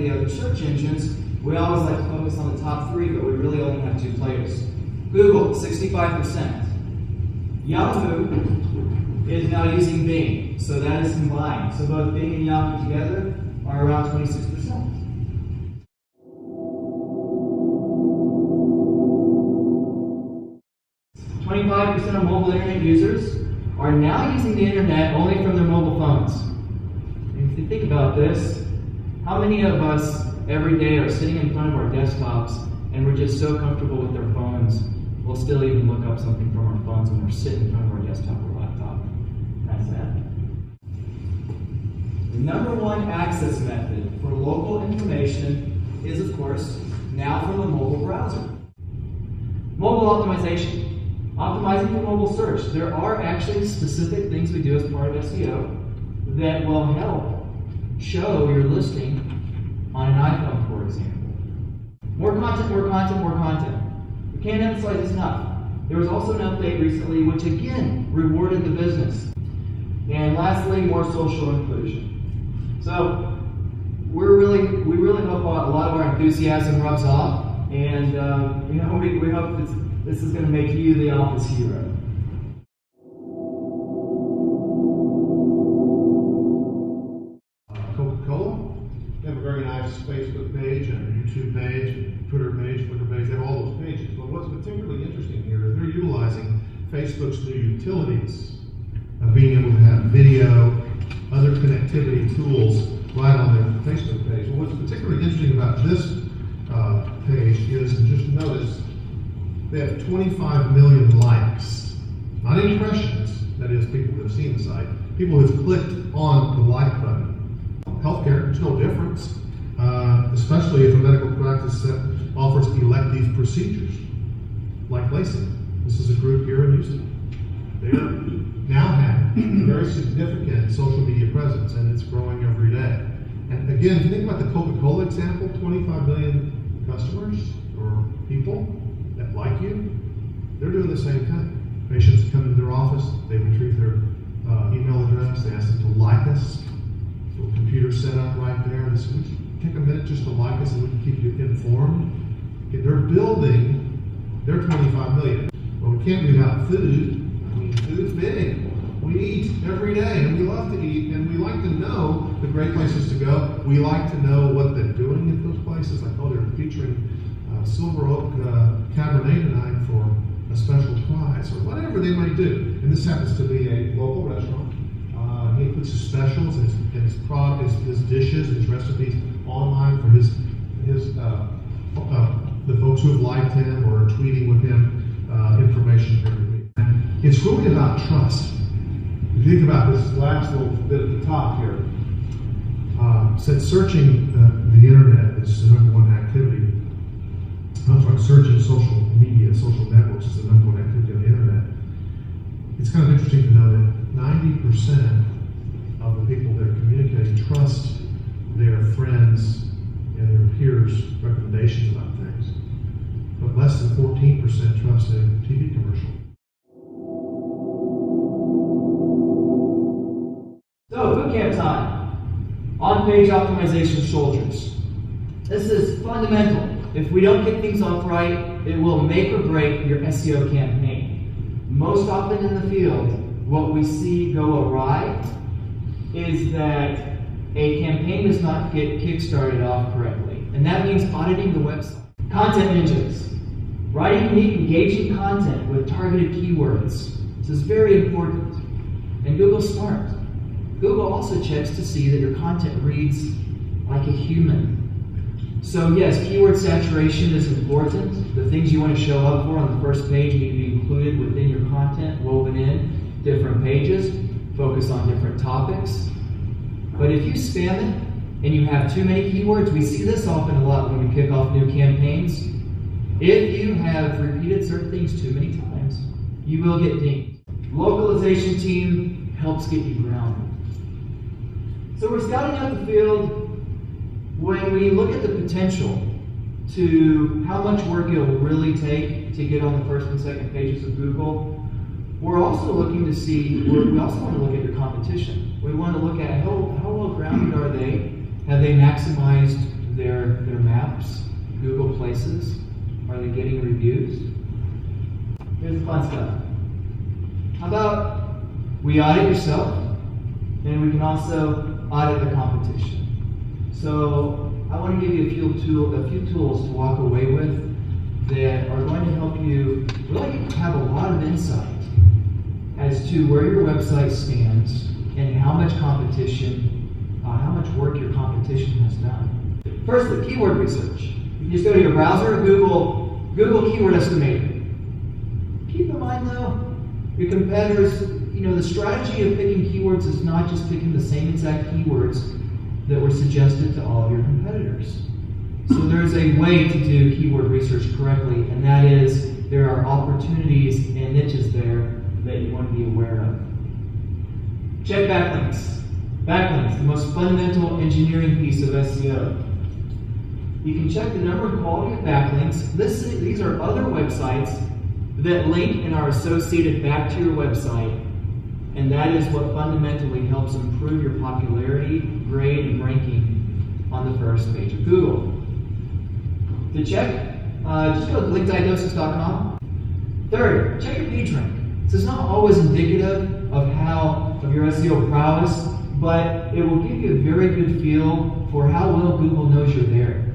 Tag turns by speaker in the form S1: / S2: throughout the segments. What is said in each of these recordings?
S1: the other search engines, we always like to focus on the top 3, but we really only have 2 players. Google, 65%. Yahoo is now using Bing, so that is combined. So both Bing and Yahoo together are around 26%. % of mobile internet users are now using the internet only from their mobile phones. And if you think about this, how many of us every day are sitting in front of our desktops and we're just so comfortable with our phones, we'll still even look up something from our phones when we're sitting in front of our desktop or laptop. That's that. The number 1 access method for local information is, of course, now from a mobile browser. Mobile optimization. Optimizing for mobile search. There are actually specific things we do as part of SEO that will help show your listing on an iPhone, for example. More content, more content, more content. We can't emphasize this enough. There was also an update recently which again rewarded the business. And lastly, more social inclusion. So we really hope a lot of our enthusiasm rubs off, and we hope this is going to make you the office hero.
S2: Coca-Cola, they have a very nice Facebook page and a YouTube page, Twitter page, Flickr page. They have all those pages. But what's particularly interesting here is they're utilizing Facebook's new utilities of being able to have video, other connectivity tools right on their Facebook page. Well, what's particularly interesting about this page is, and just notice, they have 25 million likes, not impressions, that is, people who have seen the site, people who have clicked on the like button. Healthcare, there's no difference, especially if a medical practice that offers elective procedures, like LASIK. This is a group here in Houston. They now have a very significant social media presence, and it's growing every day. And again, if you think about the Coca-Cola example, 25 million customers or people that like you, they're doing the same thing. Patients come to their office, they retrieve their email address, they ask them to like us. Little computer set up right there. This, would you take a minute just to like us and we can keep you informed? Okay, they're building their 25 million. Well, we can't leave out food. I mean, food's big. We eat every day, and we love to eat, and we like to know the great places to go. We like to know what they're doing at those places. Like, oh, they're featuring Silver Oak Cabernet tonight for a special prize, or whatever they might do. And this happens to be a local restaurant. He puts his specials and his dishes and his recipes online for the folks who have liked him or are tweeting with him information every week. And it's really about trust. If you think about this last little bit at the top here, said searching the internet is the number 1 activity. I'm sorry, searching social media, social networks is the number 1 activity on the internet. It's kind of interesting to know that 90% of the people that are communicating trust their friends and their peers' recommendations about things, but less than 14% trust a TV commercial.
S1: So, bootcamp time. On-page optimization soldiers. This is fundamental. If we don't get things off right, it will make or break your SEO campaign. Most often in the field, what we see go awry is that a campaign does not get kick-started off correctly. And that means auditing the website. Content engines. Writing unique, engaging content with targeted keywords. This is very important. And Google's smart. Google also checks to see that your content reads like a human. So yes, keyword saturation is important. The things you want to show up for on the first page need to be included within your content, woven in different pages, focus on different topics. But if you spam it and you have too many keywords, we see this often a lot when we kick off new campaigns. If you have repeated certain things too many times, you will get dinged. Localization team helps get you grounded. So we're scouting out the field. When we look at the potential to how much work it will really take to get on the first and second pages of Google, we're also looking to see, we also want to look at your competition. We want to look at how well grounded are they? Have they maximized their maps, Google Places? Are they getting reviews? Here's the fun stuff. How about we audit yourself, and we can also audit the competition. So I want to give you a few tools to walk away with that are going to help you really have a lot of insight as to where your website stands and how much competition, how much work your competition has done. Firstly, keyword research. You can just go to your browser, Google Keyword Estimator. Keep in mind though, your competitors, the strategy of picking keywords is not just picking the same exact keywords that were suggested to all of your competitors. So there's a way to do keyword research correctly, and that is there are opportunities and niches there that you want to be aware of. Check backlinks. Backlinks, the most fundamental engineering piece of SEO. You can check the number and quality of backlinks. These are other websites that link and are associated back to your website, and that is what fundamentally helps improve your popularity, grade, and ranking on the first page of Google. To check, just go to linkdiagnosis.com. Third, check your page rank. This is not always indicative of your SEO prowess, but it will give you a very good feel for how well Google knows you're there.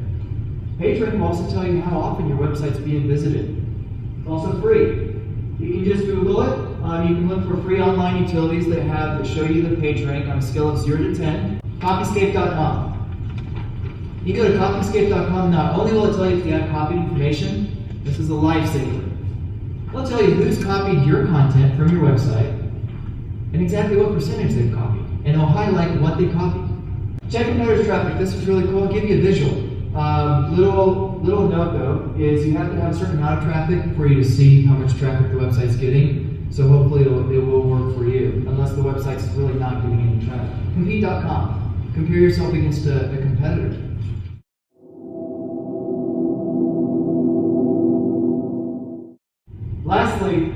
S1: Page rank will also tell you how often your website's being visited. It's also free. You can just Google it. You can look for free online utilities that show you the page rank on a scale of 0 to 10. Copyscape.com. You go to copyscape.com, not only will it tell you if you have copied information, this is a lifesaver. It'll tell you who's copied your content from your website and exactly what percentage they've copied. And it'll highlight what they copied. Check competitors' traffic. This is really cool. I'll give you a visual. Little note though is you have to have a certain amount of traffic for you to see how much traffic the website's getting. So hopefully it will work for you, unless the website's really not getting any traffic. Compete.com. Compare yourself against a competitor. Lastly,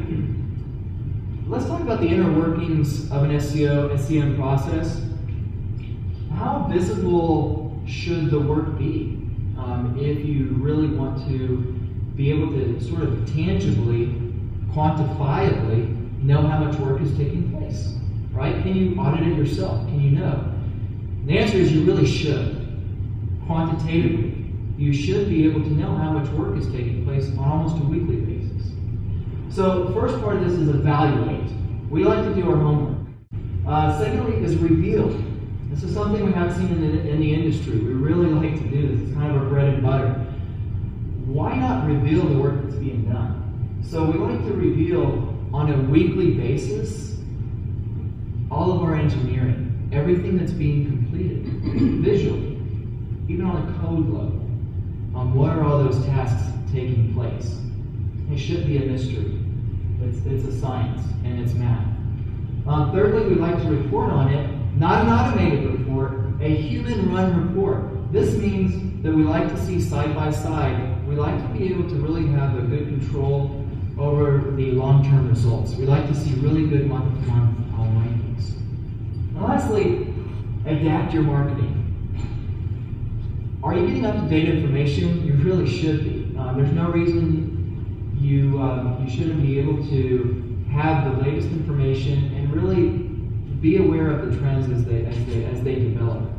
S1: let's talk about the inner workings of an SEO, SEM process. How visible should the work be if you really want to be able to sort of tangibly, quantifiably know how much work is taking place, right? Can you audit it yourself? Can you know? The answer is you really should. Quantitatively, you should be able to know how much work is taking place on almost a weekly basis. So the first part of this is evaluate. We like to do our homework. Secondly is reveal. This is something we haven't seen in the industry. We really like to do this. It's kind of our bread and butter. Why not reveal the work that's being done? So we like to reveal on a weekly basis all of our engineering, everything that's being completed visually, even on a code level. What are all those tasks taking place? It should be a mystery. It's a science and it's math. Thirdly, we like to report on it, not an automated report, a human-run report. This means that we like to see side by side. We like to be able to really have a good control over the long-term results. We like to see really good month-to-month rankings. And lastly, adapt your marketing. Are you getting up-to-date information? You really should be. There's no reason you shouldn't be able to have the latest information and really be aware of the trends as they develop.